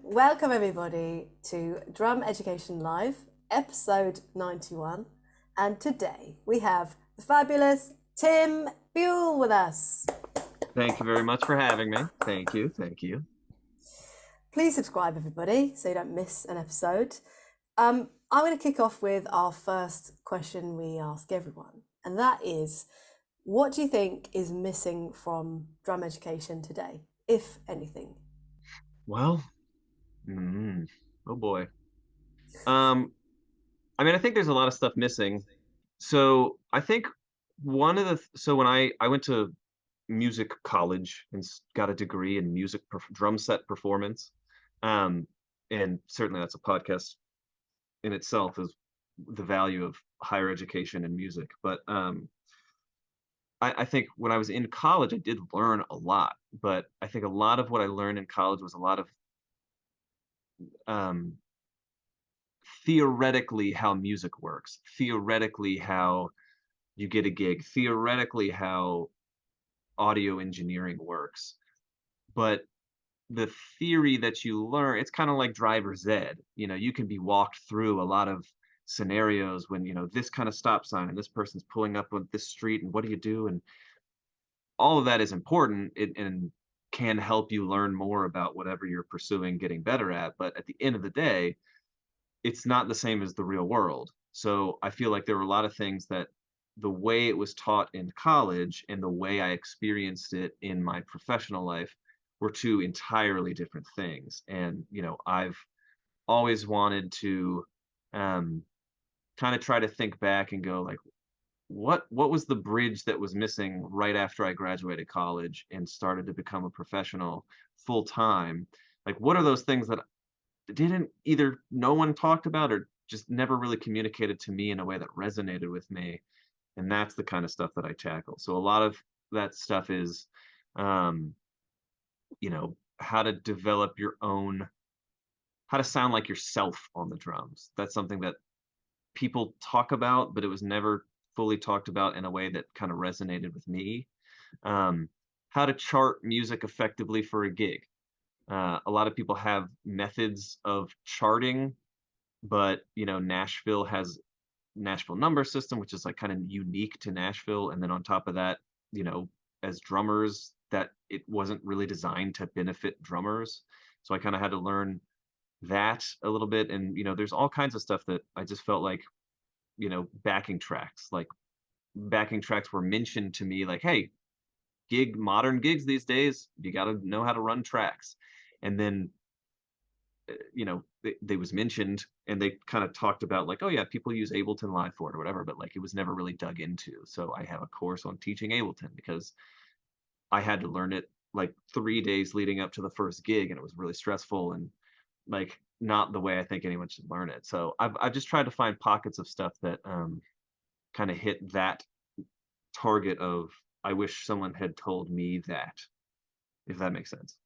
Welcome everybody to Drum Education Live, episode 91. And today we have the fabulous Tim Buell with us. Thank you very much for having me. Thank you. Thank you. Please subscribe everybody so you don't miss an episode. I'm going to kick off with our first question we ask everyone. And that is, what do you think is missing from drum education today, if anything? Well, oh boy. Um, I think there's a lot of stuff missing. So I think so when I went to music college and got a degree in drum set performance, um, and certainly that's a podcast in itself is the value of higher education in music. But I think when I was in college, I did learn a lot, but I think a lot of what I learned in college was a lot of um, theoretically how music works, theoretically how you get a gig, theoretically how audio engineering works. But the theory that you learn, it's kind of like driver's ed. You can be walked through a lot of scenarios when, this kind of stop sign and this person's pulling up on this street and what do you do? And all of that is important and can help you learn more about whatever you're pursuing, getting better at. But at the end of the day, it's not the same as the real world. So I feel like there were a lot of things that the way it was taught in college and the way I experienced it in my professional life were two entirely different things. And, I've always wanted to um, kind of try to think back and go like, what was the bridge that was missing right after I graduated college and started to become a professional full time? Like, what are those things that didn't either no one talked about or just never really communicated to me in a way that resonated with me? And that's the kind of stuff that I tackle. So a lot of that stuff is, um, how to develop how to sound like yourself on the drums. That's something that people talk about, but it was never fully talked about in a way that kind of resonated with me. Um, how to chart music effectively for a gig. A lot of people have methods of charting, but Nashville has Nashville number system, which is like kind of unique to Nashville. And then on top of that, you know, as drummers, that it wasn't really designed to benefit drummers. So I kind of had to learn that a little bit. And there's all kinds of stuff that I just felt like, backing tracks were mentioned to me like, hey, modern gigs these days, you got to know how to run tracks. And then they was mentioned and they kind of talked about like, oh yeah, people use Ableton Live for it or whatever, but like it was never really dug into. So I have a course on teaching Ableton because I had to learn it like 3 days leading up to the first gig, and it was really stressful and like not the way I think anyone should learn it. So I've just tried to find pockets of stuff that kind of hit that target of I wish someone had told me that, if that makes sense.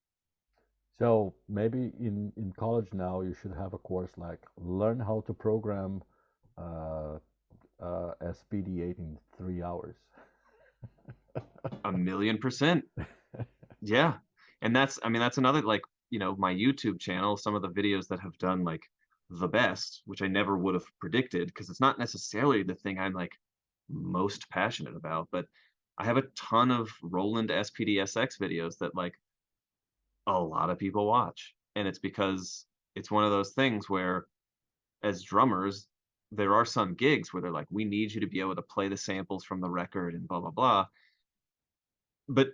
So maybe in college now you should have a course like learn how to program uh, SPD8 in 3 hours. 1,000,000%. Yeah. And that's another, like, my YouTube channel, some of the videos that have done like the best, which I never would have predicted because it's not necessarily the thing I'm like most passionate about, but I have a ton of Roland SPDSX videos that like a lot of people watch. And it's because it's one of those things where as drummers, there are some gigs where they're like, we need you to be able to play the samples from the record and blah blah blah. But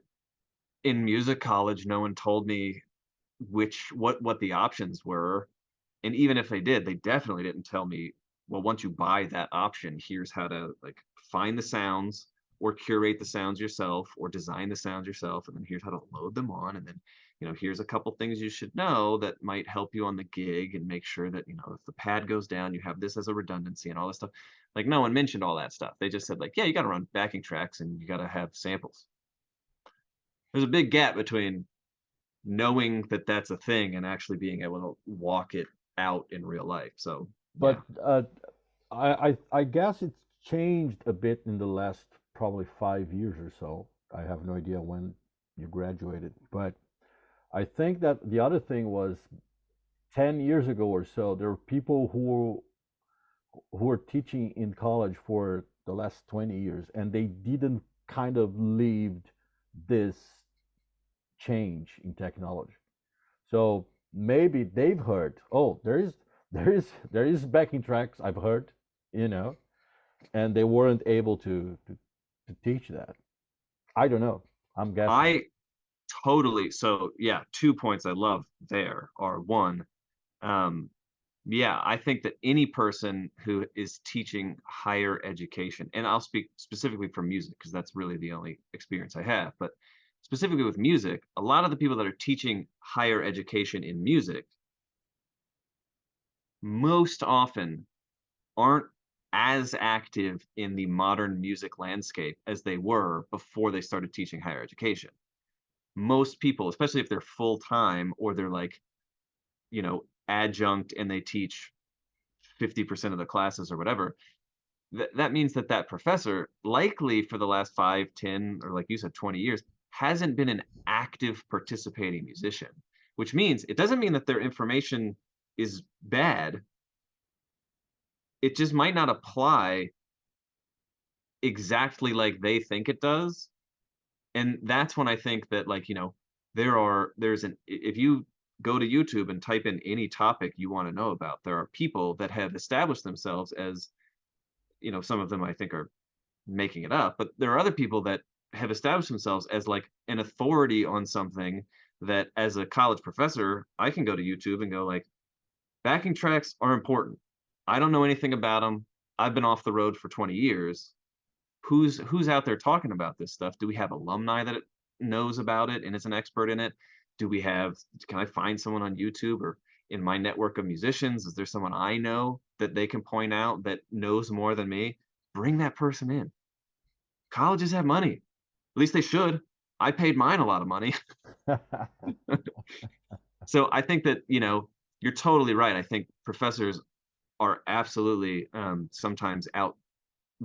in music college, no one told me what the options were. And even if they did, they definitely didn't tell me, well, once you buy that option, here's how to like find the sounds or curate the sounds yourself or design the sounds yourself. And then here's how to load them on. And then, here's a couple things you should know that might help you on the gig and make sure that, if the pad goes down, you have this as a redundancy and all this stuff. Like no one mentioned all that stuff. They just said like, yeah, you got to run backing tracks and you got to have samples. There's a big gap between knowing that that's a thing and actually being able to walk it out in real life. So But yeah. I guess it's changed a bit in the last probably 5 years or so. I have no idea when you graduated, but I think that the other thing was 10 years ago or so, there were people who were teaching in college for the last 20 years, and they didn't kind of lived this change in technology. So maybe they've heard, oh, there is backing tracks, I've heard, you know, and they weren't able to teach that. I don't know. I'm guessing. I totally, so yeah, 2 points I love there are one, um, yeah, I think that any person who is teaching higher education, and I'll speak specifically for music because that's really the only experience I have, but specifically with music, a lot of the people that are teaching higher education in music most often aren't as active in the modern music landscape as they were before they started teaching higher education. Most people, especially if they're full time or they're like, adjunct and they teach 50% of the classes or whatever, that means that that professor likely for the last 5, 10, or like you said, 20 years hasn't been an active participating musician, which means it doesn't mean that their information is bad. It just might not apply exactly like they think it does. And that's when I think that, like, if you go to YouTube and type in any topic you want to know about, there are people that have established themselves as, some of them I think are making it up, but there are other people that have established themselves as like an authority on something that as a college professor, I can go to YouTube and go like, backing tracks are important. I don't know anything about them. I've been off the road for 20 years. Who's out there talking about this stuff? Do we have alumni that knows about it and is an expert in it? Can I find someone on YouTube or in my network of musicians? Is there someone I know that they can point out that knows more than me? Bring that person in. Colleges have money. At least they should. I paid mine a lot of money. So I think that, you're totally right. I think professors are absolutely sometimes out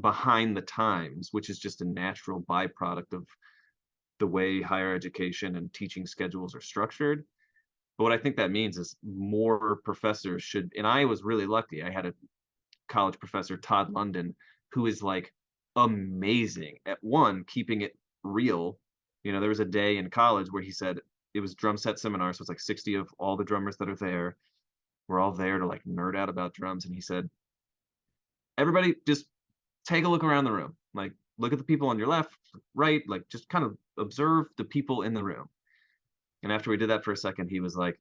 behind the times, which is just a natural byproduct of the way higher education and teaching schedules are structured. But what I think that means is more professors should, and I was really lucky. I had a college professor, Todd London, who is like amazing at one, keeping it real. There was a day in college where he said it was drum set seminar. So it's like 60 of all the drummers that are there. We're all there to like nerd out about drums. And he said, everybody just take a look around the room. Like, look at the people on your left, right, like just kind of observe the people in the room. And after we did that for a second, he was like,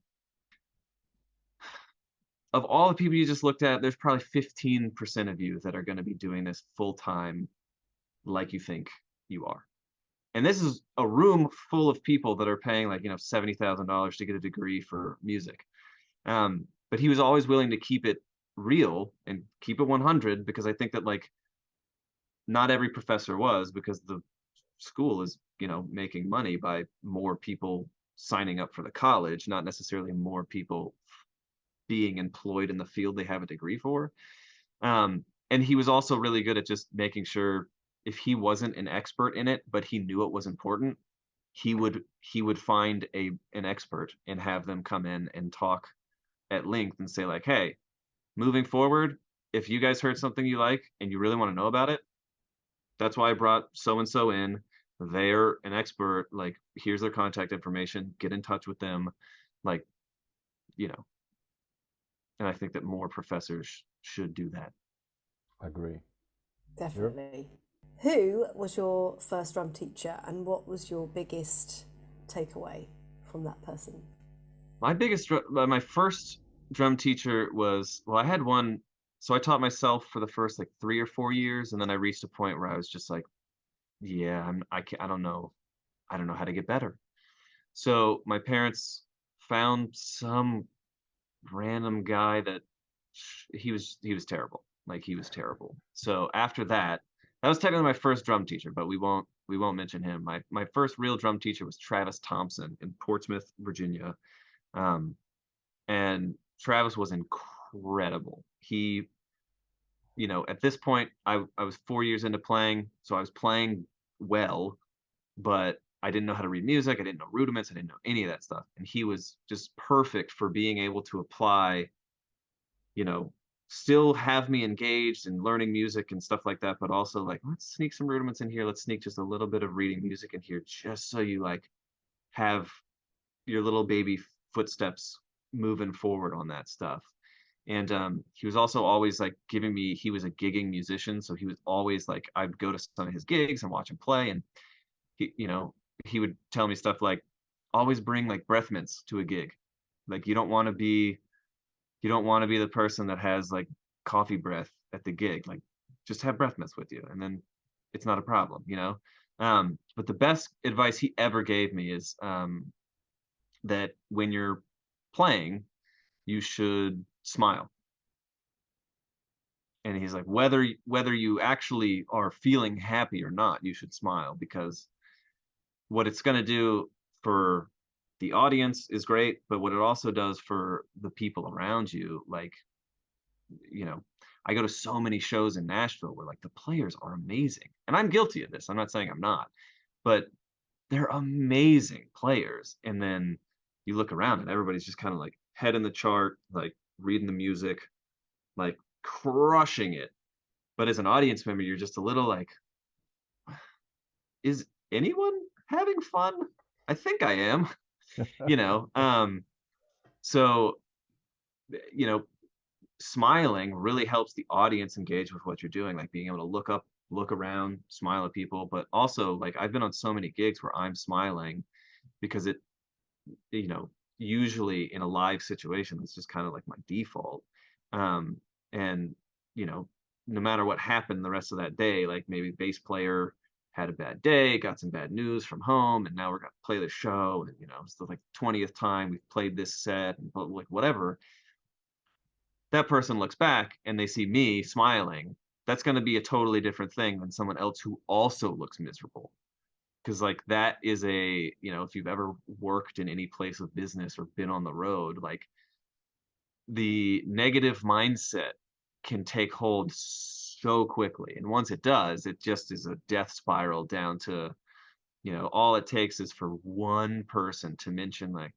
of all the people you just looked at, there's probably 15% of you that are going to be doing this full time like you think you are. And this is a room full of people that are paying like, $70,000 to get a degree for music. But he was always willing to keep it real and keep it 100 because I think that like not every professor was, because the school is, making money by more people signing up for the college, not necessarily more people being employed in the field they have a degree for. And he was also really good at just making sure if he wasn't an expert in it, but he knew it was important, he would find an expert and have them come in and talk at length and say like, hey, moving forward, if you guys heard something you like and you really want to know about it, that's why I brought so and so in. They're an expert. Like, here's their contact information. Get in touch with them. Like, you know, and I think that more professors should do that. Agree. Sure. Definitely. Who was your first drum teacher and what was your biggest takeaway from that person? My first drum teacher was, well, I had one. So I taught myself for the first like 3 or 4 years, and then I reached a point where I was just like, yeah, I can't, I don't know how to get better. So my parents found some random guy that he was terrible. Like, he was terrible. So after that, that was technically my first drum teacher, but we won't mention him. My first real drum teacher was Travis Thompson in Portsmouth, Virginia. Um, and Travis was incredible. He, at this point, I was 4 years into playing, so I was playing well, but I didn't know how to read music. I didn't know rudiments. I didn't know any of that stuff. And he was just perfect for being able to apply, you know, still have me engaged in learning music and stuff like that, but also like, let's sneak some rudiments in here. Let's sneak just a little bit of reading music in here, just so you like have your little baby footsteps moving forward on that stuff. And he was also always like giving me, he was a gigging musician. So he was always like, I'd go to some of his gigs and watch him play. And he, you know, he would tell me stuff like, always bring like breath mints to a gig. Like you don't want to be the person that has like coffee breath at the gig. Like just have breath mints with you and then it's not a problem, you know? But the best advice he ever gave me is that when you're playing, you should smile. And he's like, whether you actually are feeling happy or not, you should smile, because what it's going to do for the audience is great, but what it also does for the people around you, like, you know, I go to so many shows in Nashville where like the players are amazing. And I'm guilty of this. I'm not saying I'm not, but they're amazing players. And then you look around and everybody's just kind of like head in the chart, like reading the music, like crushing it. But as an audience member, you're just a little like, is anyone having fun? I think I am, you know. So, you know, smiling really helps the audience engage with what you're doing, like being able to look up, look around, smile at people. But also, like, I've been on so many gigs where I'm smiling because it, you know, usually in a live situation, it's just kind of like my default. Um, and, you know, no matter what happened the rest of that day, like maybe bass player had a bad day, got some bad news from home, and now we're gonna play the show, and you know, it's the like 20th time we've played this set, and like whatever. That person looks back and they see me smiling. That's going to be a totally different thing than someone else who also looks miserable. Because like that is a, you know, if you've ever worked in any place of business or been on the road, like the negative mindset can take hold so quickly. And once it does, it just is a death spiral down to, you know, all it takes is for one person to mention like,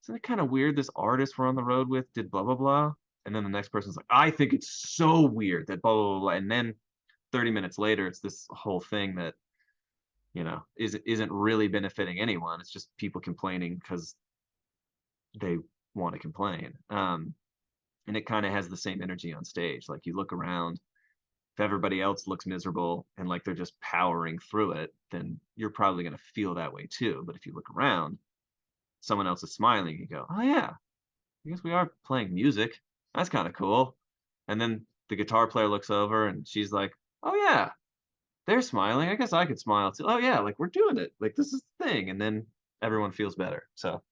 isn't it kind of weird this artist we're on the road with did blah blah blah? And then the next person's like, I think it's so weird that blah blah blah, blah. And then 30 minutes later, it's this whole thing that, you know, isn't really benefiting anyone. It's just people complaining because they want to complain. And it kind of has the same energy on stage. Like you look around, if everybody else looks miserable and like they're just powering through it, then you're probably going to feel that way too. But if you look around, someone else is smiling, you go, oh yeah, I guess we are playing music. That's kind of cool. And then the guitar player looks over and she's like, oh yeah, they're smiling. I guess I could smile too. Oh yeah, like we're doing it. Like this is the thing. And then everyone feels better. So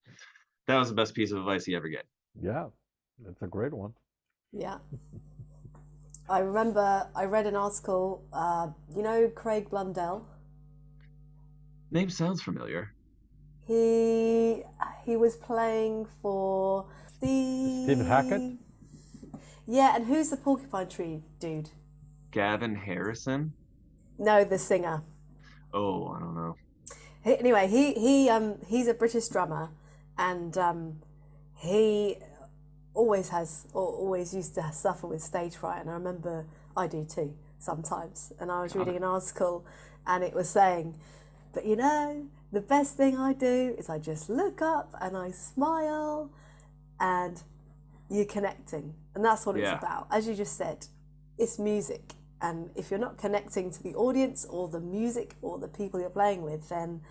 that was the best piece of advice he ever gave. Yeah, that's a great one. Yeah. I remember I read an article, you know, Craig Blundell. Name sounds familiar. He he was playing for Stephen Hackett? the yeah, and who's the Porcupine Tree dude? Gavin Harrison? No, the singer. Oh, I don't know. Anyway, he's a British drummer, and he always has or always used to suffer with stage fright, and I remember I do too sometimes. And I was reading an article, and it was saying, but you know, the best thing I do is I just look up and I smile, and you're connecting, and that's what it's Yeah. about. As you just said, it's music. And if you're not connecting to the audience or the music or the people you're playing with, then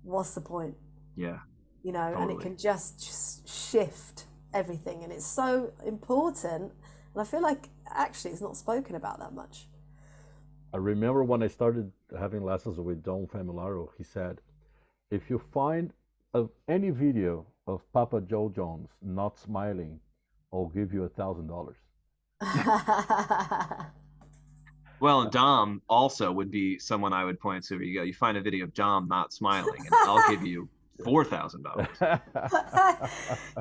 what's the point? Yeah. You know, and it Totally. can just shift everything. And it's so important. And I feel like actually it's not spoken about that much. I remember when I started having lessons with Don Familaro, he said, if you find any video of Papa Joe Jones not smiling, I'll give you $1,000. Well, and Dom also would be someone I would point to. You go, you find a video of Dom not smiling, and I'll give you $4,000.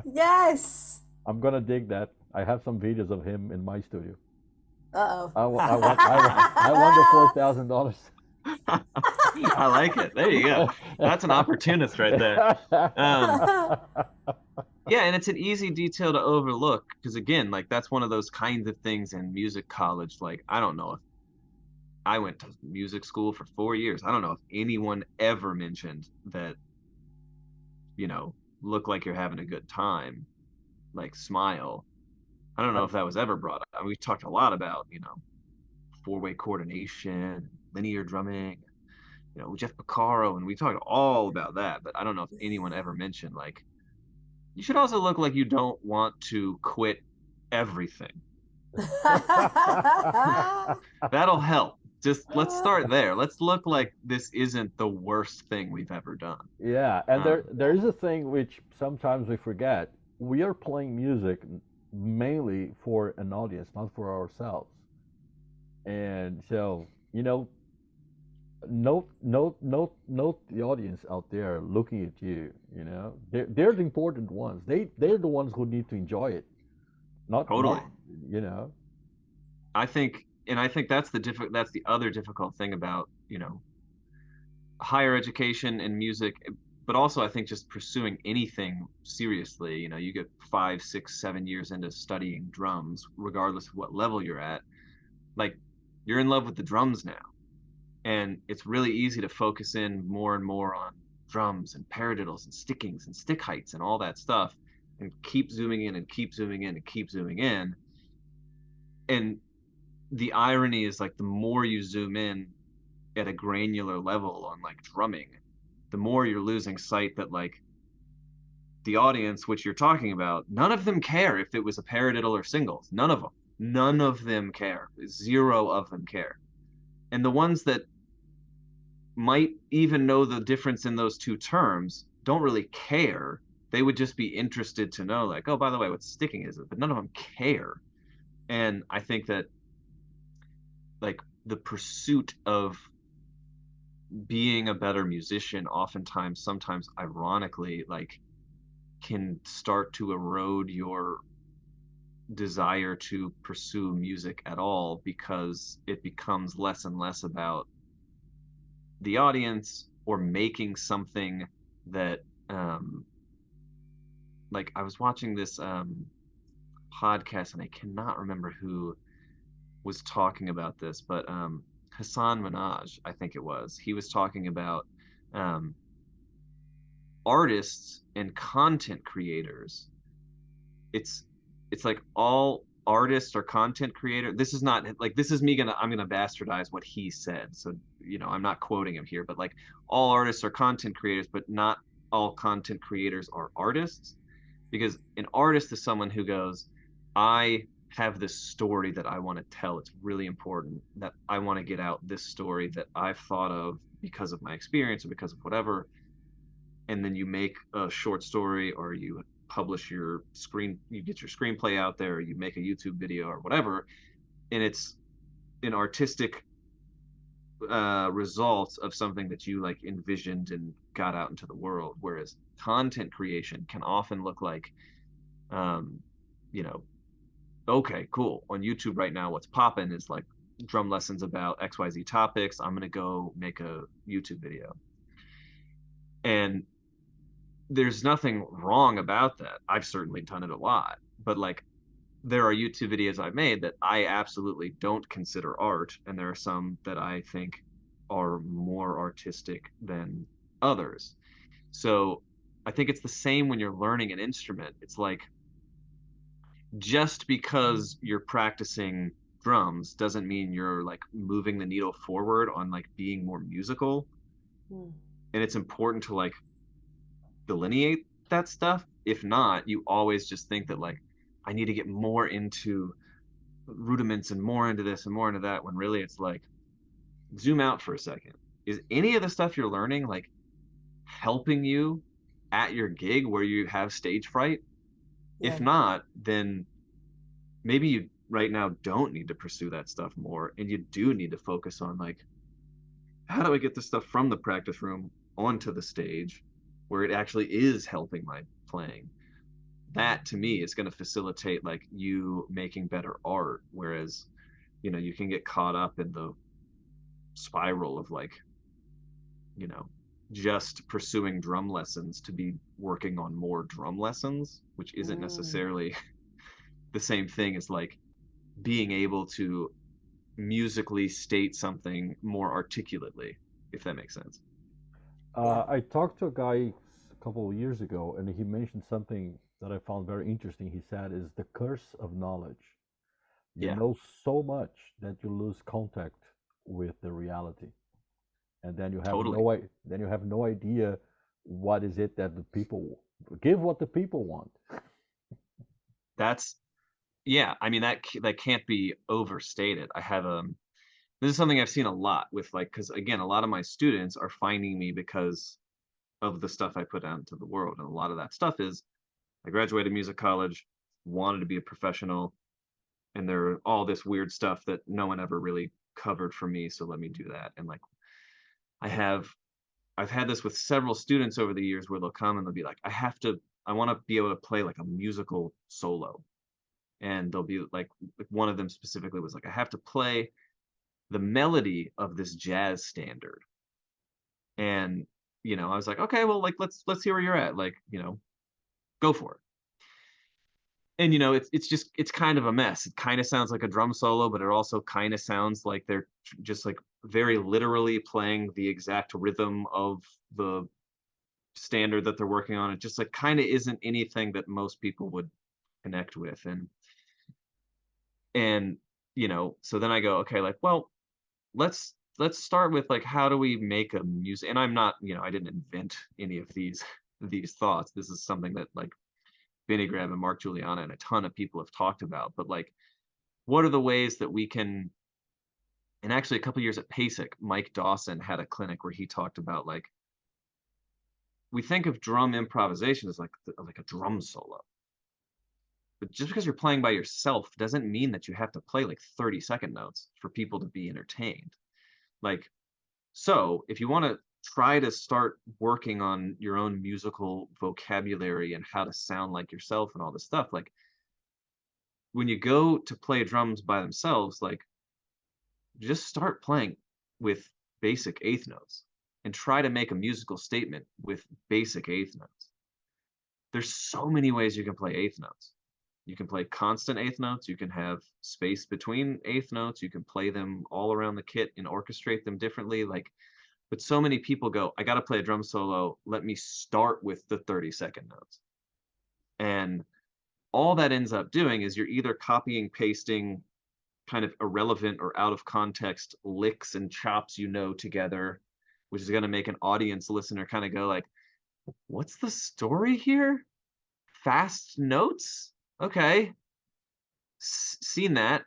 Yes. I'm gonna dig that. I have some videos of him in my studio. Uh-oh. I want the $4,000. I like it. There you go. That's an opportunist right there. Um, yeah, and it's an easy detail to overlook because again, like that's one of those kinds of things in music college. Like, I don't know if I went to music school for 4 years. I don't know if anyone ever mentioned that, you know, look like you're having a good time, like smile. I don't know if that was ever brought up. I mean, we talked a lot about, four-way coordination, linear drumming, Jeff Porcaro, and we talked all about that, but I don't know if anyone ever mentioned like you should also look like you don't want to quit everything. That'll help. Just let's start there. Let's look like this isn't the worst thing we've ever done. Yeah, and Um, there is a thing which sometimes we forget. We are playing music mainly for an audience, not for ourselves. And so, note the audience out there looking at you. They're the important ones. They're the ones who need to enjoy it, not totally. you know. I think that's the other difficult thing about, higher education and music, but also I think just pursuing anything seriously. You get 5, 6, 7 years into studying drums, regardless of what level you're at. Like, you're in love with the drums now, and it's really easy to focus in more and more on drums and paradiddles and stickings and stick heights and all that stuff, and keep zooming in and keep zooming in and keep zooming in. And the irony is, like, the more you zoom in at a granular level on like drumming, the more you're losing sight that like the audience which you're talking about, none of them care if it was a paradiddle or singles. None of them care. Zero of them care. And the ones that might even know the difference in those two terms don't really care. They would just be interested to know, like, oh, by the way, what sticking is it? But none of them care. And I think that, like, the pursuit of being a better musician, oftentimes, sometimes ironically, like, can start to erode your desire to pursue music at all because it becomes less and less about the audience or making something that, um like, I was watching this podcast, and I cannot remember who was talking about this, but Hassan Minaj, I think it was, he was talking about um artists and content creators. It's it's like all artists or content creator. This is not like, this is me gonna I'm gonna bastardize what he said, so I'm not quoting him here, but like, all artists are content creators, but not all content creators are artists. Because an artist is someone who goes, I have this story that I want to tell. It's really important that I want to get out this story that I've thought of because of my experience or because of whatever. And then you make a short story, or you you get your screenplay out there, or you make a YouTube video or whatever, and it's an artistic result of something that you like envisioned and got out into the world. Whereas content creation can often look like, um, you know, okay, cool. On YouTube right now, what's popping is like drum lessons about XYZ topics. I'm gonna go make a YouTube video. And there's nothing wrong about that. I've certainly done it a lot. But like, there are YouTube videos I've made that I absolutely don't consider art, and there are some that I think are more artistic than others. So I think it's the same when you're learning an instrument. It's like, just because you're practicing drums doesn't mean you're like moving the needle forward on like being more musical. Mm. And it's important to like delineate that stuff. If not, you always just think that like, I need to get more into rudiments and more into this and more into that, when really it's like, zoom out for a second. Is any of the stuff you're learning like helping you at your gig where you have stage fright? Yeah. If not, then maybe you right now don't need to pursue that stuff more, and you do need to focus on like, how do I get this stuff from the practice room onto the stage where it actually is helping my playing. That to me is going to facilitate like you making better art. Whereas, you can get caught up in the spiral of like, you know, just pursuing drum lessons to be working on more drum lessons, which isn't Mm, necessarily the same thing as like being able to musically state something more articulately, if that makes sense. yeah, I talked to a guy a couple of years ago, and he mentioned something that I found very interesting. He said, "Is the curse of knowledge. You Yeah, know so much that you lose contact with the reality, and then totally. then you have no idea what is it that the people give what the people want." That's yeah, I mean that can't be overstated. I have this is something I've seen a lot with like because again, a lot of my students are finding me because of the stuff I put out into the world. And a lot of that stuff is I graduated music college, wanted to be a professional, and there are all this weird stuff that no one ever really covered for me, so let me do that. And like I have I've had this with several students over the years where they'll come and they'll be like, I want to be able to play like a musical solo. And they'll be like one of them specifically was like, I have to play the melody of this jazz standard. And I was like, okay, well, like let's see where you're at. Like, go for it. And it's just it's kind of a mess. It kind of sounds like a drum solo, but it also kind of sounds like they're just like very literally playing the exact rhythm of the standard that they're working on. It just like kind of isn't anything that most people would connect with. And so then I go, okay, like, well, let's start with like how do we make a music, and I'm not, I didn't invent any of these thoughts. This is something that like Benny Graham and Mark Juliana and a ton of people have talked about. But like, what are the ways that we can, and actually a couple years at PASIC, Mike Dawson had a clinic where he talked about like we think of drum improvisation as like a drum solo. But just because you're playing by yourself doesn't mean that you have to play like 30-second notes for people to be entertained. Like, so if you want to try to start working on your own musical vocabulary and how to sound like yourself and all this stuff, like when you go to play drums by themselves, like just start playing with basic eighth notes and try to make a musical statement with basic eighth notes. There's so many ways you can play eighth notes. You can play constant eighth notes. You can have space between eighth notes. You can play them all around the kit and orchestrate them differently. Like, but so many people go, I got to play a drum solo. Let me start with the 30-second notes. And all that ends up doing is you're either copying, pasting kind of irrelevant or out of context licks and chops together, which is going to make an audience listener kind of go like, what's the story here? Fast notes? Okay. Seen that.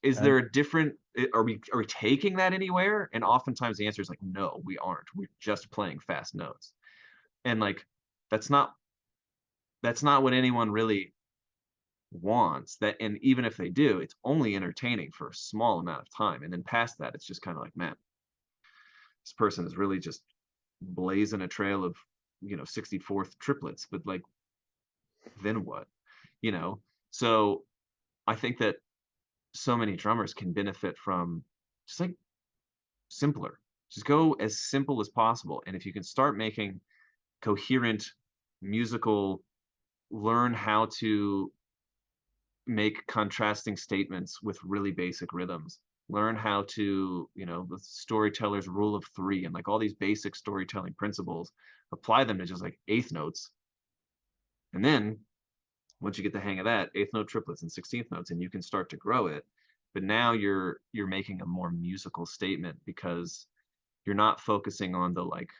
Is And there a different are we taking that anywhere? And oftentimes the answer is like, no, we aren't. We're just playing fast notes. And like that's not what anyone really wants. That, and even if they do, it's only entertaining for a small amount of time. And then past that, it's just kind of like, man, this person is really just blazing a trail of 64th triplets, but like then what? You know? So I think that so many drummers can benefit from just like simpler. Just go as simple as possible. And if you can start making coherent musical, learn how to make contrasting statements with really basic rhythms, learn how to, the storyteller's rule of three and like all these basic storytelling principles, apply them to just like eighth notes. And then once you get the hang of that, eighth note triplets and 16th notes, and you can start to grow it. But now you're making a more musical statement because you're not focusing on the like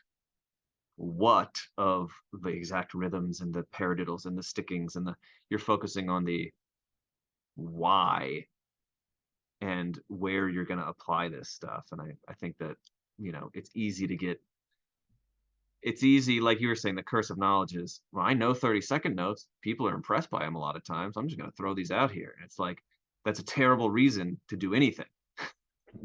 what of the exact rhythms and the paradiddles and the stickings and the you're focusing on the why and where you're going to apply this stuff. And I think that it's easy, like you were saying, the curse of knowledge is, well, I know 30-second notes, people are impressed by them a lot of times, I'm just going to throw these out here. And it's like that's a terrible reason to do anything.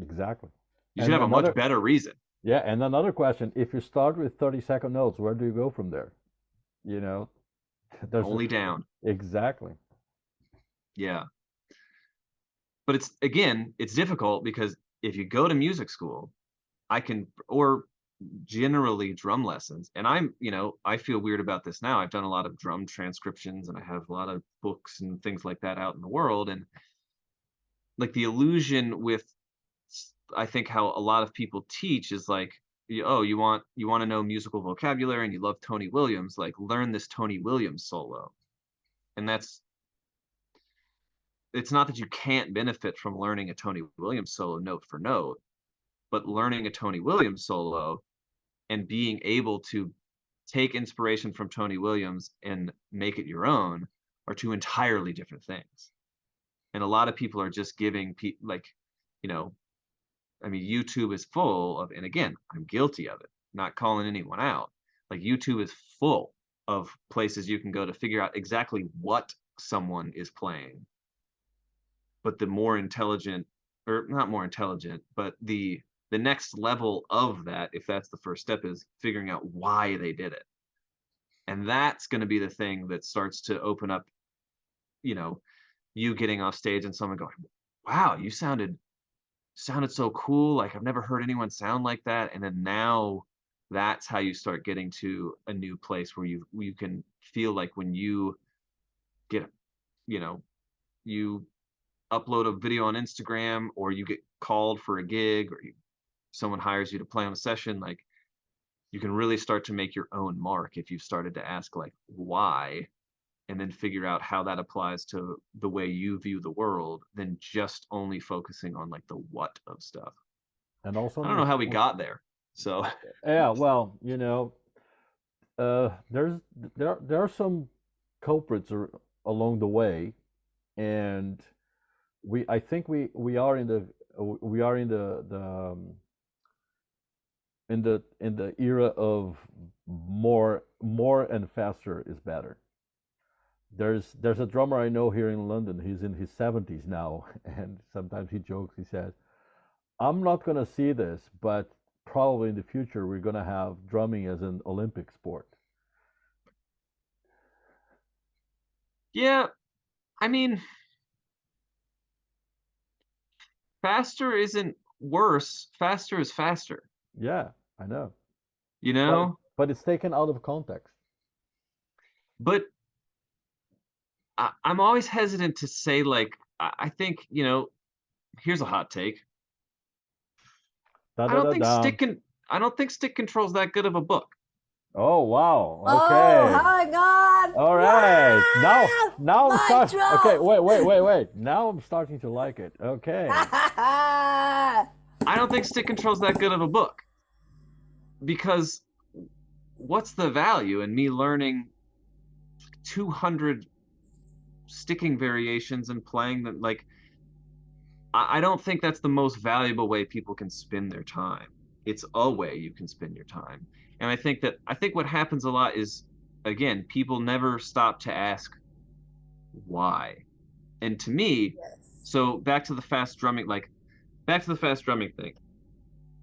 exactly. You should And have a much another, better reason. yeah, and another question: if you start with 30-second notes, where do you go from there? You know, there's a, Only down. exactly. Yeah, but it's again it's difficult because if you go to music school I can, or generally drum lessons. And I'm, I feel weird about this now. I've done a lot of drum transcriptions and I have a lot of books and things like that out in the world. And like the illusion with, I think how a lot of people teach is like, oh, you want to know musical vocabulary and you love Tony Williams, like learn this Tony Williams solo. And it's not that you can't benefit from learning a Tony Williams solo note for note, but learning a Tony Williams solo and being able to take inspiration from Tony Williams and make it your own are two entirely different things. And a lot of people are just giving like, you know, I mean, YouTube is full of, and again, I'm guilty of it, not calling anyone out. Like YouTube is full of places you can go to figure out exactly what someone is playing. But the more intelligent, or not more intelligent, but the next level of that, if that's the first step, is figuring out why they did it. And that's going to be the thing that starts to open up, you getting off stage and someone going, wow, you sounded so cool. Like I've never heard anyone sound like that. And then now that's how you start getting to a new place where you can feel like when you get, you upload a video on Instagram or you get called for a gig or someone hires you to play on a session, like you can really start to make your own mark if you've started to ask like why, and then figure out how that applies to the way you view the world than just only focusing on like the what of stuff. And also I don't know how we got there. So yeah, well, there's there are some culprits along the way, and I think we are in the era of more and faster is better. There's a drummer I know here in London. He's in his 70s now, and sometimes he jokes. He says, "I'm not gonna see this, but probably in the future we're gonna have drumming as an Olympic sport." yeah, I mean, faster isn't worse. Faster is faster, Yeah, I know, you but know? it's taken out of context. But I'm always hesitant to say like I think, here's a hot take. Da I da don't da think da. stick control's that good of a book. Oh wow. Oh, Okay. hang on. All right. Wow! I'm Mic start. Okay. drop! Wait. Now I'm starting to like it. Okay. I don't think stick control's that good of a book because what's the value in me learning 200 sticking variations and playing them? Like, I don't think that's the most valuable way people can spend their time. It's a way you can spend your time. And I think what happens a lot is, again, people never stop to ask why. And to me, Yes. so back to the fast drumming thing.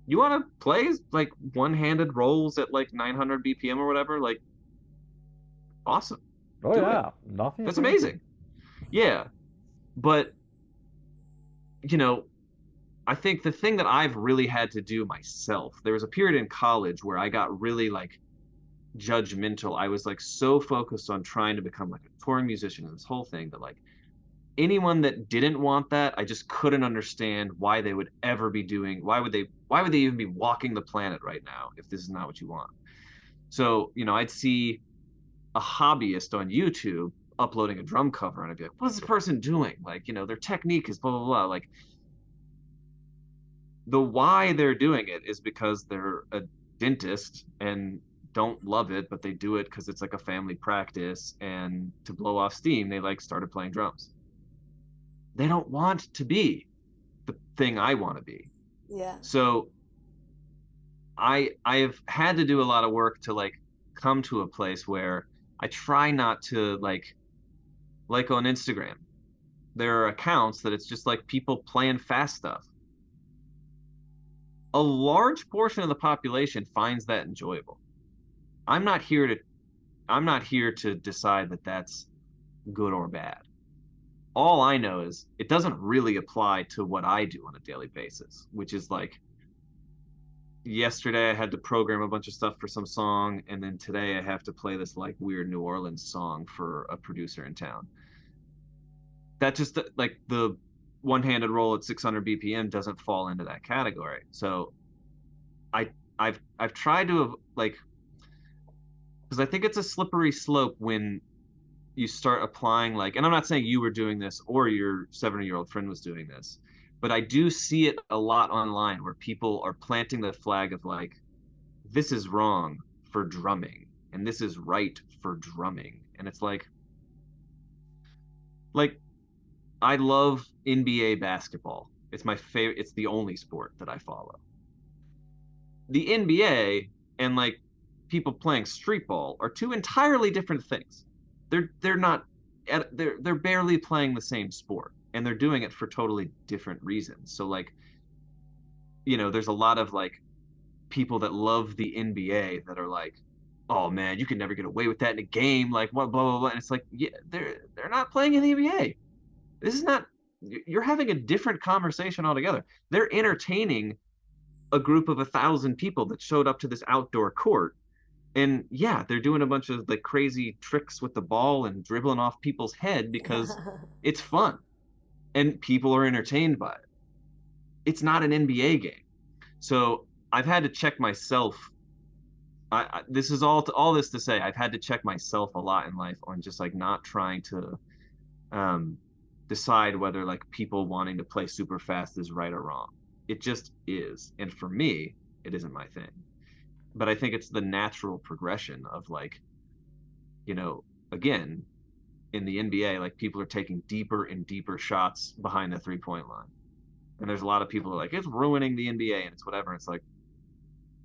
You want to play like one-handed rolls at like 900 BPM or whatever? Like, awesome. Oh Do it. yeah. Nothing That's against it. amazing. Yeah. But, you know, I think the thing that I've really had to do myself, there was a period in college where I got really like judgmental. I was like so focused on trying to become like a touring musician and this whole thing that like anyone that didn't want that, I just couldn't understand why they would ever be doing, why would they even be walking the planet right now if this is not what you want? So, I'd see a hobbyist on YouTube uploading a drum cover and I'd be like, what's this person doing? Like, their technique is blah, blah, blah. Like the why they're doing it is because they're a dentist and don't love it, but they do it because it's like a family practice. And to blow off steam, they like started playing drums. They don't want to be the thing I want to be. Yeah. So I've had to do a lot of work to like come to a place where I try not to like on Instagram. There are accounts that it's just like people playing fast stuff. A large portion of the population finds that enjoyable. I'm not here to I'm not here to decide that that's good or bad. All I know is it doesn't really apply to what I do on a daily basis, which is like yesterday I had to program a bunch of stuff for some song, and then today I have to play this like weird New Orleans song for a producer in town. That just like the one-handed roll at 600 BPM doesn't fall into that category. So I I've tried to like, because I think it's a slippery slope when you start applying, like, and I'm not saying you were doing this or your 70-year-old friend was doing this, but I do see it a lot online where people are planting the flag of like, this is wrong for drumming and this is right for drumming. And it's like I love NBA basketball. It's my favorite. It's the only sport that I follow. The NBA and like people playing street ball are two entirely different things. They're not they're barely playing the same sport, and they're doing it for totally different reasons. So like, there's a lot of like people that love the NBA that are like, oh man, you can never get away with that in a game, like what, blah blah blah. And it's like, yeah, they're not playing in the NBA. This is not. You're having a different conversation altogether. They're entertaining a group of 1,000 people that showed up to this outdoor court, and yeah, they're doing a bunch of like crazy tricks with the ball and dribbling off people's head because it's fun and people are entertained by it. It's not an NBA game. So I've had to check myself. This is all this to say, I've had to check myself a lot in life on just like not trying to um, decide whether like people wanting to play super fast is right or wrong. It just is, and for me, it isn't my thing. But I think it's the natural progression of like, you know, again, in the NBA, like people are taking deeper and deeper shots behind the 3-point line. And there's a lot of people who are like, it's ruining the NBA and it's whatever. It's like,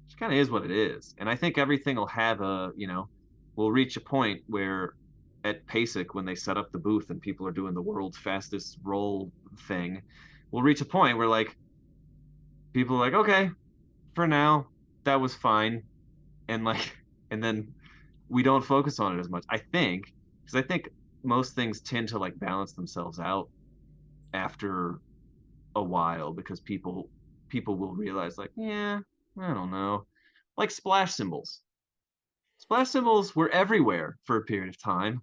it kind of is what it is. And I think everything will have will reach a point where at PASIC, when they set up the booth and people are doing the world's fastest roll thing, we'll reach a point where like people are like, okay, for now, that was fine. And like, and then we don't focus on it as much. I think, because I think most things tend to like balance themselves out after a while because people will realize like, yeah, I don't know. Like splash cymbals. Splash cymbals were everywhere for a period of time.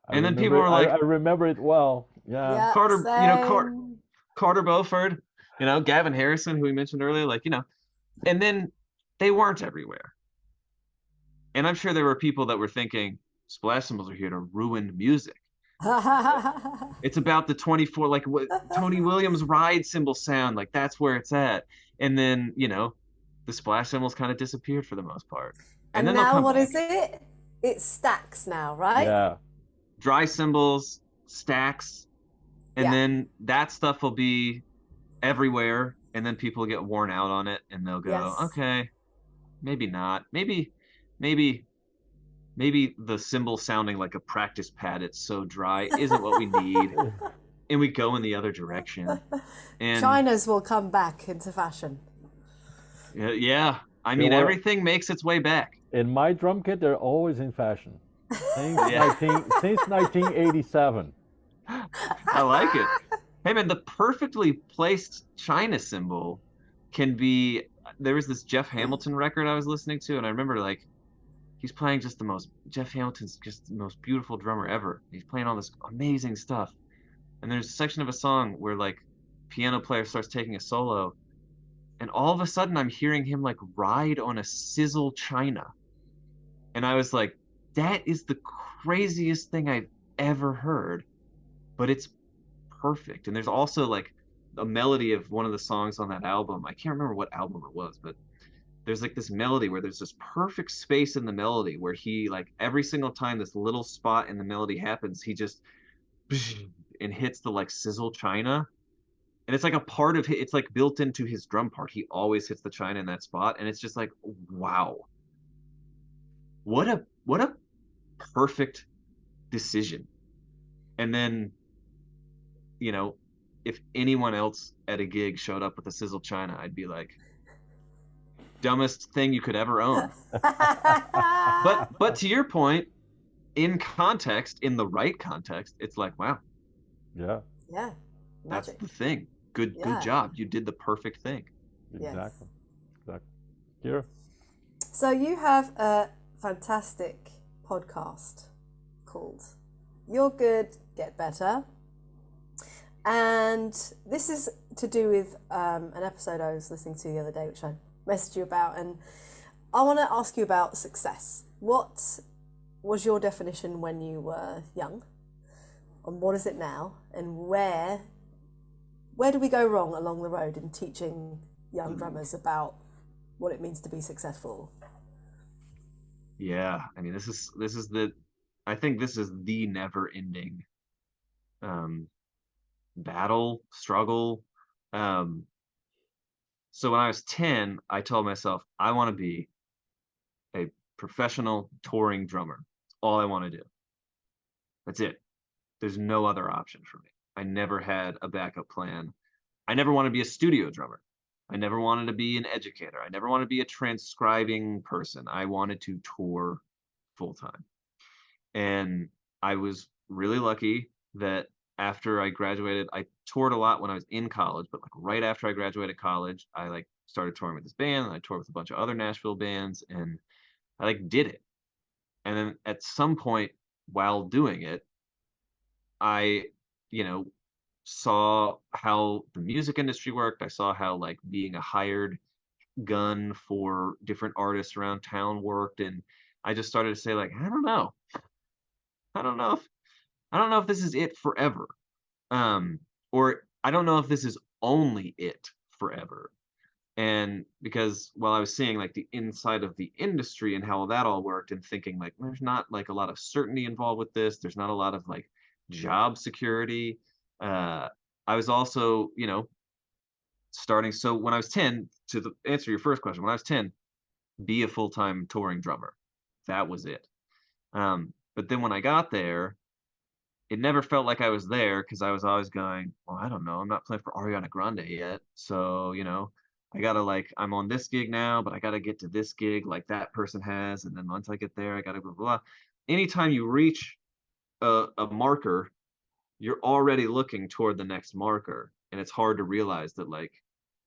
And then people were I like, remember it well. Yeah. Yeah, Carter, same. Carter Beauford, Gavin Harrison, who we mentioned earlier, like, and then they weren't everywhere. And I'm sure there were people that were thinking splash cymbals are here to ruin music. It's about the 24, like what Tony Williams ride cymbal sound, like that's where it's at. And then, the splash cymbals kind of disappeared for the most part. And And then they'll now come what back. is it? It's stacks now, right? Yeah. Dry cymbals, stacks, and Yeah. then that stuff will be everywhere. And then people get worn out on it and they'll go, Yes. okay, maybe not. Maybe, maybe the cymbal sounding like a practice pad, it's so dry, isn't what we need. And we go in the other direction. And China's will come back into fashion. yeah, I They mean, were everything makes its way back. in my drum kit. They're always in fashion since Yeah, 1987. I like it. Hey man, the perfectly placed China cymbal can be. There was this Jeff Hamilton record I was listening to, and I remember like he's playing just the most. Jeff Hamilton's just the most beautiful drummer ever. He's playing all this amazing stuff, and there's a section of a song where like piano player starts taking a solo, and all of a sudden I'm hearing him like ride on a sizzle china, and I was like, that is the craziest thing I've ever heard, but it's perfect. And there's also like a melody of one of the songs on that album. I can't remember what album it was, but there's like this melody where there's this perfect space in the melody where he like every single time this little spot in the melody happens, he just and hits the like sizzle china. And it's like a part of it's like built into his drum part. He always hits the china in that spot, and it's just like, wow, what a perfect decision. And then, you know, if anyone else at a gig showed up with a sizzle china, I'd be like, dumbest thing you could ever own. But to your point, in context, in the right context, it's like, wow, Yeah. Yeah. that's Magic. the thing. Good Yeah. job. You did the perfect thing. Yes. Exactly. Exactly. Sure. So you have a fantastic podcast called You're Good, Get Better. And this is to do with an episode I was listening to the other day, which I messaged you about. And I want to ask you about success. What was your definition when you were young? And what is it now? And where do we go wrong along the road in teaching young drummers about what it means to be successful? Yeah, I mean, I think this is the never-ending um, battle, struggle. Um, so when I was 10, I told myself I want to be a professional touring drummer. That's all I want to do. That's it. There's no other option for me. I never had a backup plan. I never wanted to be a studio drummer. I never wanted to be an educator. I never wanted to be a transcribing person. I wanted to tour full time. And I was really lucky that after I graduated, I toured a lot when I was in college, but like right after I graduated college, I like started touring with this band and I toured with a bunch of other Nashville bands and I like did it. And then at some point while doing it, I, you know, saw how the music industry worked. I saw how like being a hired gun for different artists around town worked. And I just started to say like, I don't know. I don't know if I don't know if this is it forever. Or I don't know if this is only it forever. And because while I was seeing like the inside of the industry and how that all worked and thinking like there's not like a lot of certainty involved with this, there's not a lot of like job security. Uh, I was also, starting. So when I was 10, answer your first question, when I was 10, be a full-time touring drummer. That was it. But then when I got there, it never felt like I was there because I was always going, well, I don't know, I'm not playing for Ariana Grande yet. So, I gotta like, I'm on this gig now, but I gotta get to this gig like that person has. And then once I get there, I gotta blah, blah, blah. Anytime you reach a marker, you're already looking toward the next marker. And it's hard to realize that like,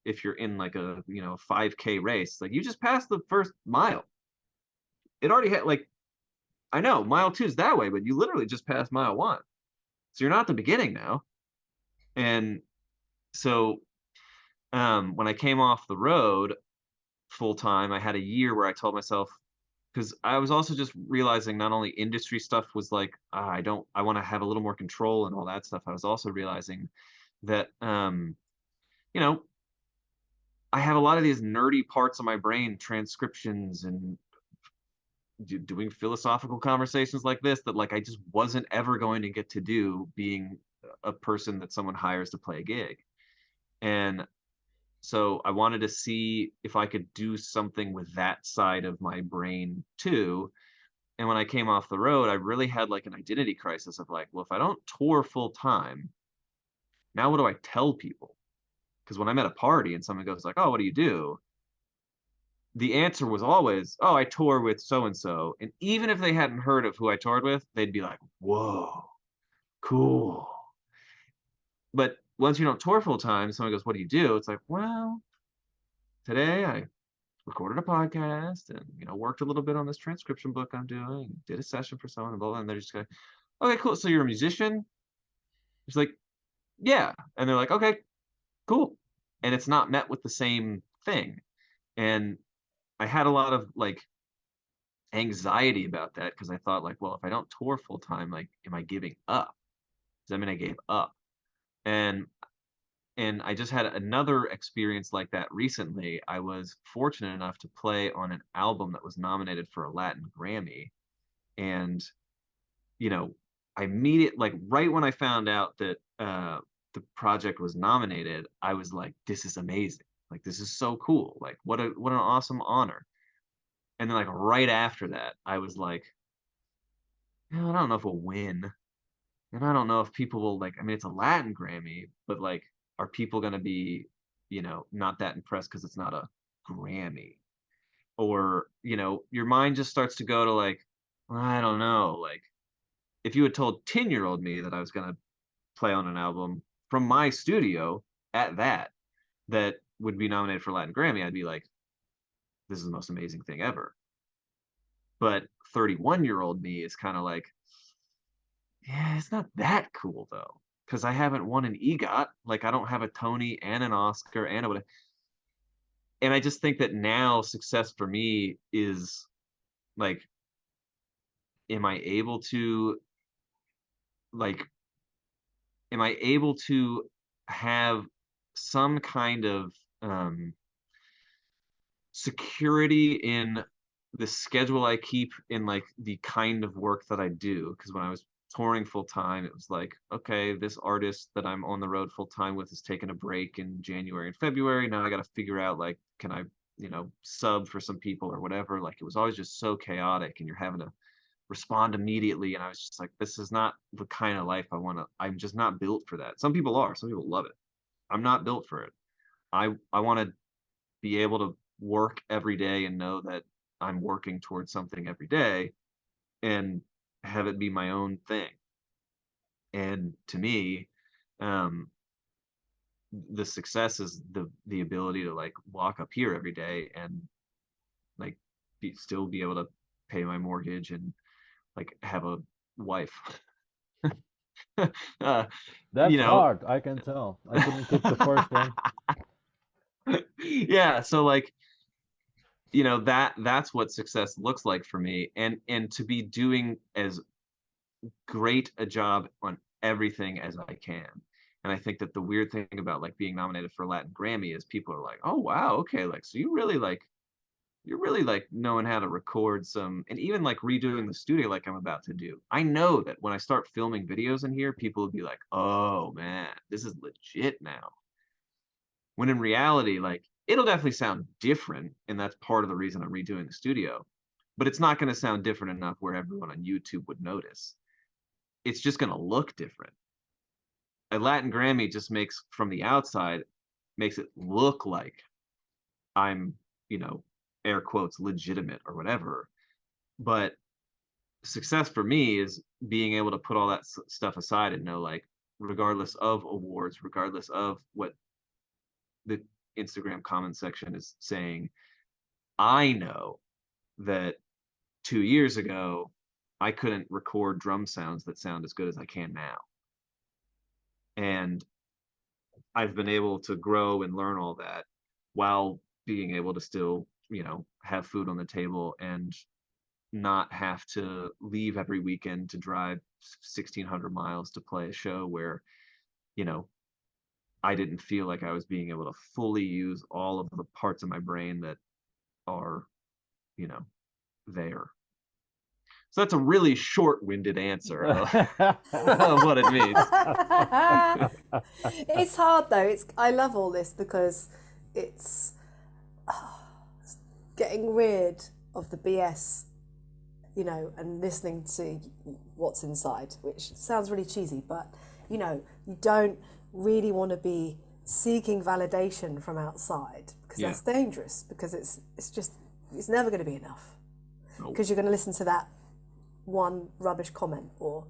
if you're in like a, 5K race, like you just passed the first mile. It already had like, I know mile two is that way, but you literally just passed mile one. So you're not at the beginning now. And so when I came off the road full time, I had a year where I told myself, because I was also just realizing not only industry stuff was like, I want to have a little more control and all that stuff. I was also realizing that, you know, I have a lot of these nerdy parts of my brain, transcriptions and doing philosophical conversations like this that like I just wasn't ever going to get to do being a person that someone hires to play a gig. And so I wanted to see if I could do something with that side of my brain too. And when I came off the road, I really had like an identity crisis of like, well, if I don't tour full time, now what do I tell people? Because when I'm at a party and someone goes like, oh, what do you do? The answer was always, oh, I tour with so and so. And even if they hadn't heard of who I toured with, they'd be like, whoa, cool. But once you don't tour full time, someone goes, what do you do? It's like, well, today I recorded a podcast and worked a little bit on this transcription book I'm doing, did a session for someone, and blah, blah, and they're just going, okay, cool. So you're a musician? It's like, yeah. And they're like, okay, cool. And it's not met with the same thing. And I had a lot of like anxiety about that because I thought like, well, if I don't tour full time, like, am I giving up? Does that mean I gave up? And I just had another experience like that recently. I was fortunate enough to play on an album that was nominated for a Latin Grammy. And, you know, I immediately, like right when I found out that the project was nominated, I was like, this is amazing. Like, this is so cool. Like, what an awesome honor. And then like right after that, I was like, I don't know if we'll win. And I don't know if people will like, I mean, it's a Latin Grammy, but like, are people going to be, not that impressed because it's not a Grammy? Or, your mind just starts to go to like, well, I don't know. Like, if you had told 10-year-old me that I was going to play on an album from my studio at that would be nominated for Latin Grammy, I'd be like, this is the most amazing thing ever. But 31-year-old me is kind of like, yeah, it's not that cool though, because I haven't won an EGOT. Like I don't have a Tony and an Oscar and a whatever. And I just think that now success for me is like, am I able to like, am I able to have some kind of security in the schedule I keep, in like the kind of work that I do? Because when I was touring full time, it was like, okay, this artist that I'm on the road full time with is taking a break in January and February. Now I got to figure out like, can I, sub for some people or whatever? Like it was always just so chaotic, and you're having to respond immediately. And I was just like, this is not the kind of life I want to. I'm just not built for that. Some people are. Some people love it. I'm not built for it. I want to be able to work every day and know that I'm working towards something every day and have it be my own thing. And to me, um, the success is the ability to like walk up here every day and like still be able to pay my mortgage and like have a wife. uh, you That's know, hard. I can tell. I couldn't keep the first one. yeah. So like, that's what success looks like for me, and to be doing as great a job on everything as I can. And I think that the weird thing about like being nominated for a Latin Grammy is people are like, oh wow, okay, like so you're really like knowing how to record some, and even like redoing the studio like I'm about to do. I know that when I start filming videos in here, people will be like, oh man, this is legit now. When in reality, like it'll definitely sound different, and that's part of the reason I'm redoing the studio. But it's not going to sound different enough where everyone on YouTube would notice. It's just going to look different. A Latin Grammy just makes, from the outside, makes it look like I'm, air quotes, legitimate or whatever. But success for me is being able to put all that stuff aside and know, like, regardless of awards, regardless of what the Instagram comment section is saying, I know that 2 years ago, I couldn't record drum sounds that sound as good as I can now. And I've been able to grow and learn all that while being able to still, have food on the table and not have to leave every weekend to drive 1,600 miles to play a show where, you know, I didn't feel like I was being able to fully use all of the parts of my brain that are, there. So that's a really short-winded answer of, of what it means. It's hard though. I love all this because it's getting rid of the BS, and listening to what's inside, which sounds really cheesy, but you don't really want to be seeking validation from outside because Yeah. that's dangerous, because it's never going to be enough, Nope. because you're going to listen to that one rubbish comment, or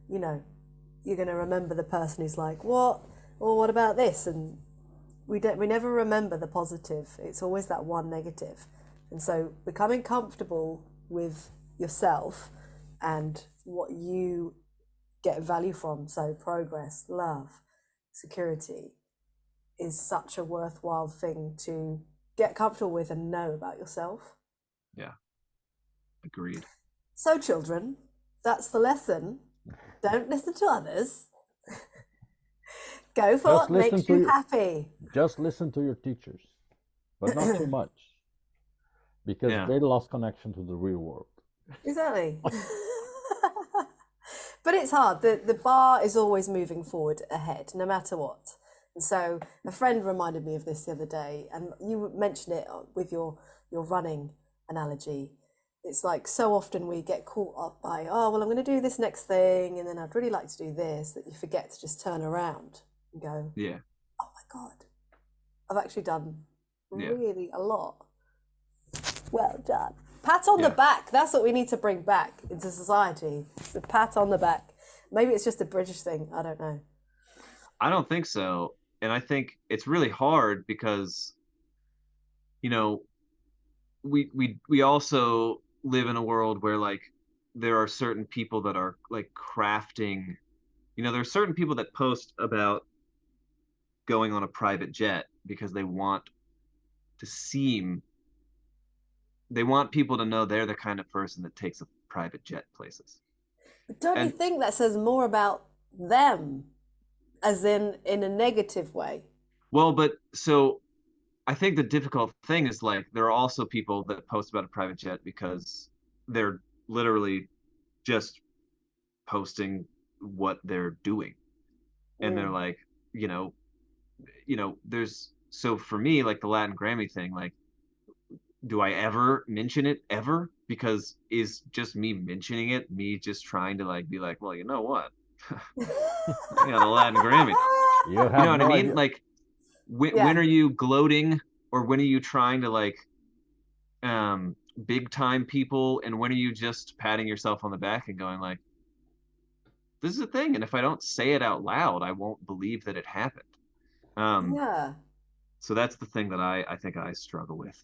you're going to remember the person who's like, what, or what about this, and we never remember the positive. It's always that one negative. And so becoming comfortable with yourself and what you get value from, so progress, love, security, is such a worthwhile thing to get comfortable with and know about yourself. Yeah. Agreed. So children, that's the lesson. Don't listen to others. Go for what makes you happy. Just listen to your teachers, but not too much, because Yeah. they lost connection to the real world. Exactly. But it's hard. The bar is always moving forward ahead, no matter what. And so a friend reminded me of this the other day, and you mentioned it with your running analogy. It's like so often we get caught up by, oh, well, I'm going to do this next thing, and then I'd really like to do this, that you forget to just turn around and go, Yeah. oh my God, I've actually done really a lot. Well done. Pat on the back. That's what we need to bring back into society. It's a pat on the back. Maybe it's just a British thing. I don't know. I don't think so. And I think it's really hard because, we also live in a world where like there are certain people that are like crafting, there are certain people that post about going on a private jet because to seem they want people to know they're the kind of person that takes a private jet places. But don't you And think that says more about them, as in a negative way? well, but so I think the difficult thing is like there are also people that post about a private jet because they're literally just posting what they're doing. And they're Mm. like, you know, there's so for me, like the Latin Grammy thing, like, do I ever mention it ever? Because is just me mentioning it, me just trying to like be like, well, you know what? I got a Latin Grammy. You You know have what I no mean? idea. Like, when Yeah. are you gloating, or when are you trying to like big time people, and when are you just patting yourself on the back and going like, this is a thing, and if I don't say it out loud, I won't believe that it happened. Um, Yeah. so that's the thing that I think I struggle with.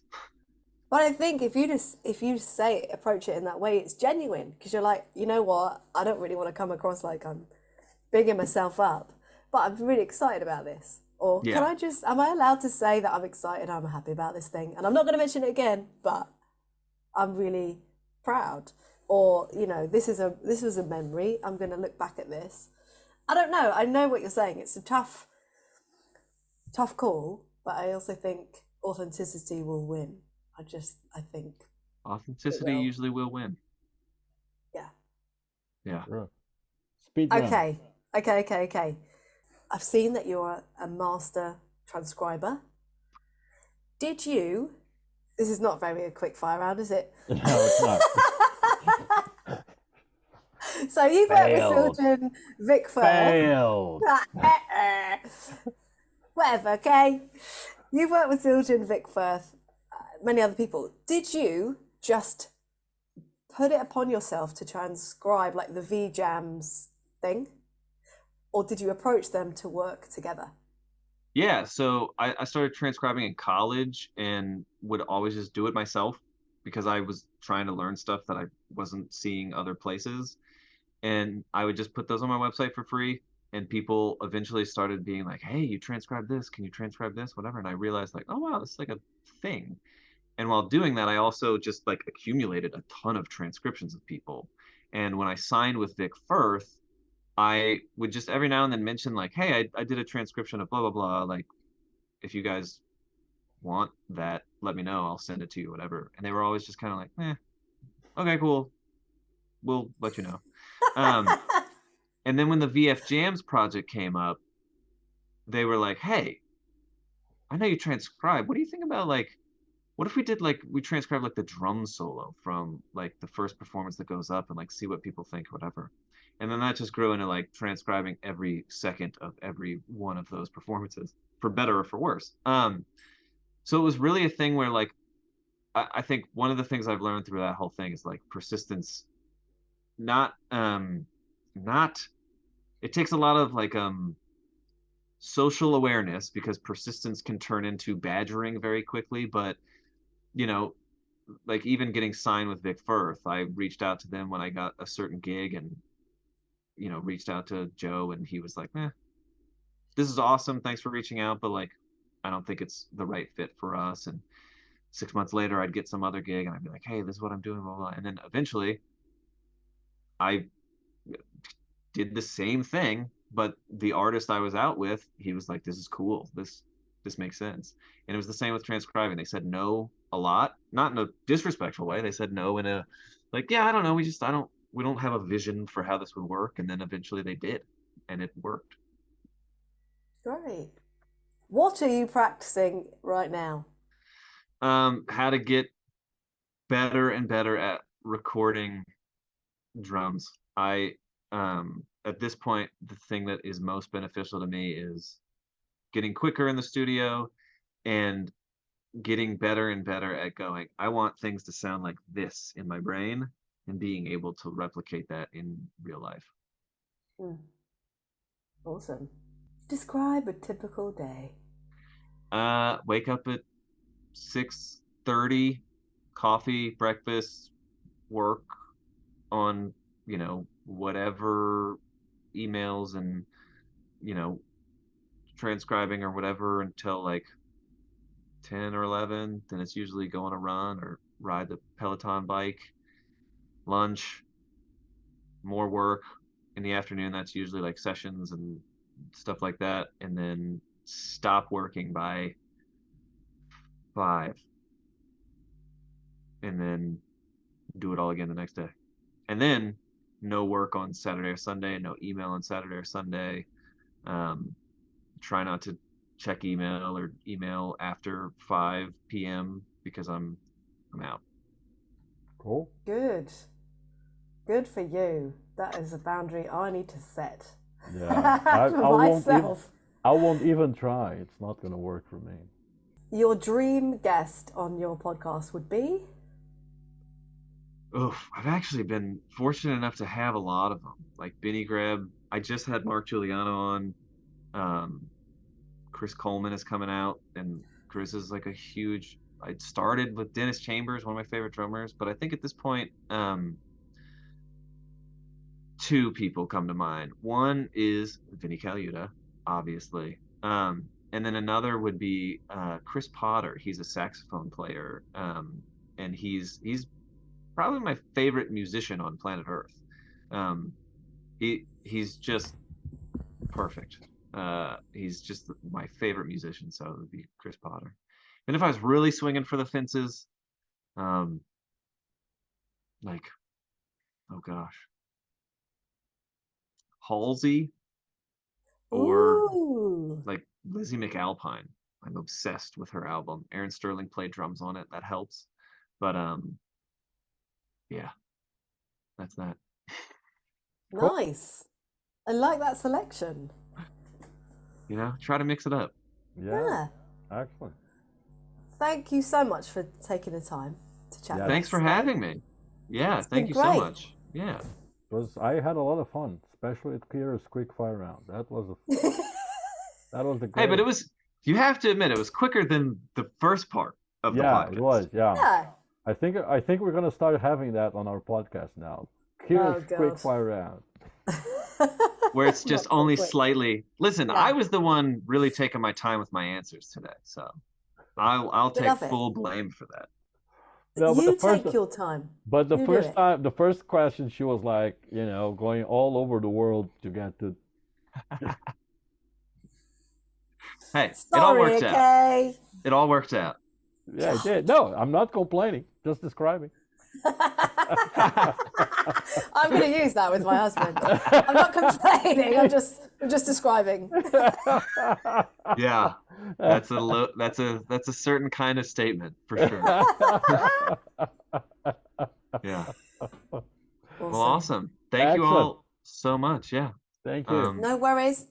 But I think if you say it, approach it in that way, it's genuine because you're like, you know what? I don't really want to come across like I'm bigging myself up, but I'm really excited about this. Or can Yeah. I just, am I allowed to say that I'm excited, I'm happy about this thing? And I'm not going to mention it again, but I'm really proud. Or, this was a memory. I'm going to look back at this. I don't know. I know what you're saying. It's a tough call, but I also think authenticity will win. I think it Authenticity will. usually will win. Yeah. Yeah. Sure. Speed run. Okay. I've seen that you're a master transcriber. Did you? This is not very a quick fire round, is it? No, it's not. So you've worked with Failed. Sylvan Vic Firth. Failed. Whatever, okay? You've worked with Sylvan Vic Firth, many other people. Did you just put it upon yourself to transcribe like the V Jams thing? Or did you approach them to work together? Yeah, so I started transcribing in college and would always just do it myself because I was trying to learn stuff that I wasn't seeing other places. And I would just put those on my website for free. And people eventually started being like, hey, you transcribed this. Can you transcribe this? Whatever. And I realized, like, oh, wow, it's like a thing. And while doing that, I also just like accumulated a ton of transcriptions of people. And when I signed with Vic Firth, I would just every now and then mention like, hey, I did a transcription of blah blah blah. Like, if you guys want that, let me know. I'll send it to you, whatever. And they were always just kind of like, okay, cool. We'll let you know. Um, and then when the VF Jams project came up, they were like, hey, I know you transcribe. What do you think about like, what if we did like we transcribe like the drum solo from like the first performance that goes up and like see what people think, whatever. And then that just grew into like transcribing every second of every one of those performances, for better or for worse. So it was really a thing where like I think one of the things I've learned through that whole thing is like persistence. Not not it takes a lot of like social awareness because persistence can turn into badgering very quickly, but you know, like even getting signed with Vic Firth, I reached out to them when I got a certain gig and reached out to Joe and he was like, this is awesome. Thanks for reaching out, but like I don't think it's the right fit for us. And 6 months later I'd get some other gig and I'd be like, hey, this is what I'm doing, blah, blah. And then eventually I did the same thing, but the artist I was out with, he was like, this is cool. This makes sense. And it was the same with transcribing. They said no a lot, not in a disrespectful way. They said no in a like, yeah, I don't know. We don't have a vision for how this would work. And then eventually they did, and it worked. Great. What are you practicing right now? How to get better and better at recording drums. At this point, the thing that is most beneficial to me is getting quicker in the studio and getting better and better at going, I want things to sound like this in my brain and being able to replicate that in real life. Hmm, awesome. Describe a typical day. Wake up at 6:30, coffee, breakfast, work on, whatever emails and, you know, transcribing or whatever until like 10 or 11. Then it's usually go on a run or ride the Peloton bike, lunch, more work in the afternoon. That's usually like sessions and stuff like that. And then stop working by 5 and then do it all again the next day. And then no work on Saturday or Sunday, no email on Saturday or Sunday. Try not to check email after 5 p.m. because I'm out. Cool. Good. Good for you. That is a boundary I need to set Yeah. for myself. I won't even try. It's not going to work for me. Your dream guest on your podcast would be? Oh, I've actually been fortunate enough to have a lot of them. Like Benny Greb. I just had Mark Giuliano on. Chris Coleman is coming out, and Chris is like a huge. I started with Dennis Chambers, one of my favorite drummers, but I think at this point, two people come to mind. One is Vinny Colaiuta, obviously, and then another would be Chris Potter. He's a saxophone player, and he's probably my favorite musician on planet Earth. He's just perfect. He's just my favorite musician, so it would be Chris Potter. And if I was really swinging for the fences, like, oh gosh, Halsey or Ooh. like Lizzie McAlpine. I'm obsessed with her album. Aaron Sterling played drums on it. That helps. But yeah, that's that. Nice. I like that selection. Try to mix it up. Yeah. Excellent. Thank you so much for taking the time to chat. Yeah. with Thanks us for today. having me. Yeah, It's thank been you so great. much. Yeah. I had a lot of fun, especially at Kira's quick fire round. That was the Hey, but great. you have to admit, it was quicker than the first part of the Yeah, it podcast. was. Yeah. Yeah. I think we're gonna start having that on our podcast now. Kira's Oh, quick God. fire round. Where it's just Not so only quick. slightly. Listen, Yeah. I was the one really taking my time with my answers today, so I'll We take love it. full blame for that. No, but You the first take your time. but the You do first it. time, the first question, she was like, going all over the world to get to. Hey, it all Sorry, worked out. okay. It all worked out. Yeah, it did. No, I'm not complaining. Just describing. I'm going to use that with my husband. I'm not complaining. I'm just describing. Yeah, that's a certain kind of statement for sure. Yeah. Well, awesome. Thank you Excellent. all so much. Yeah. Thank you. Um, No worries.